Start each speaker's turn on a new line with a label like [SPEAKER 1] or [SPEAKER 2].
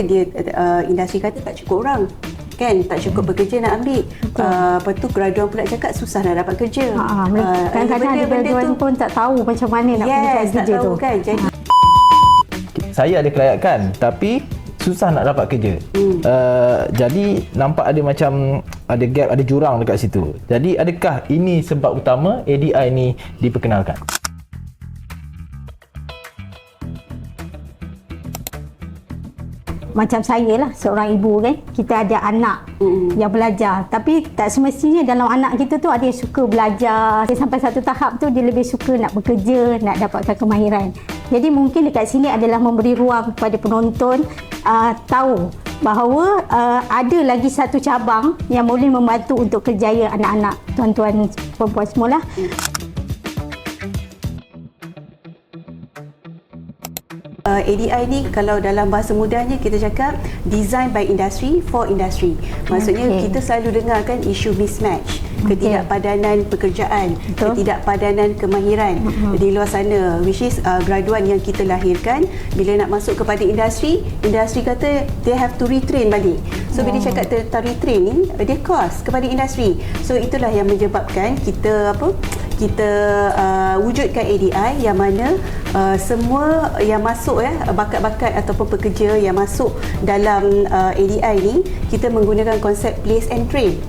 [SPEAKER 1] Dia industri kata tak cukup orang kan, tak cukup pekerja nak ambil. Lepas tu graduan pula cakap susah nak dapat kerja.
[SPEAKER 2] Kadang-kadang ada graduan pun tak tahu macam mana nak mencari kerja tu
[SPEAKER 1] kan. Jadi
[SPEAKER 3] saya ada kelayakan tapi susah nak dapat kerja. Jadi nampak ada macam ada gap, ada jurang dekat situ. Jadi adakah ini sebab utama ADI ni diperkenalkan?
[SPEAKER 2] Macam saya lah, seorang ibu kan, kita ada anak yang belajar, tapi tak semestinya dalam anak kita tu ada yang suka belajar. Sampai satu tahap tu dia lebih suka nak bekerja, nak dapatkan kemahiran. Jadi mungkin dekat sini adalah memberi ruang kepada penonton tahu bahawa ada lagi satu cabang yang boleh membantu untuk kerjaya anak-anak, tuan-tuan perempuan semualah.
[SPEAKER 1] ADI ni kalau dalam bahasa mudahnya kita cakap design by industry for industry. Maksudnya kita selalu dengarkan isu mismatch, ketidakpadanan pekerjaan, ketidakpadanan kemahiran di luar sana, which is graduan yang kita lahirkan bila nak masuk kepada industri kata they have to retrain balik. So bila cakap tentang retraining, dia cost kepada industri. So itulah yang menyebabkan kita wujudkan ADI yang mana semua yang masuk bakat-bakat ataupun pekerja yang masuk dalam ADI ni, kita menggunakan konsep place and train.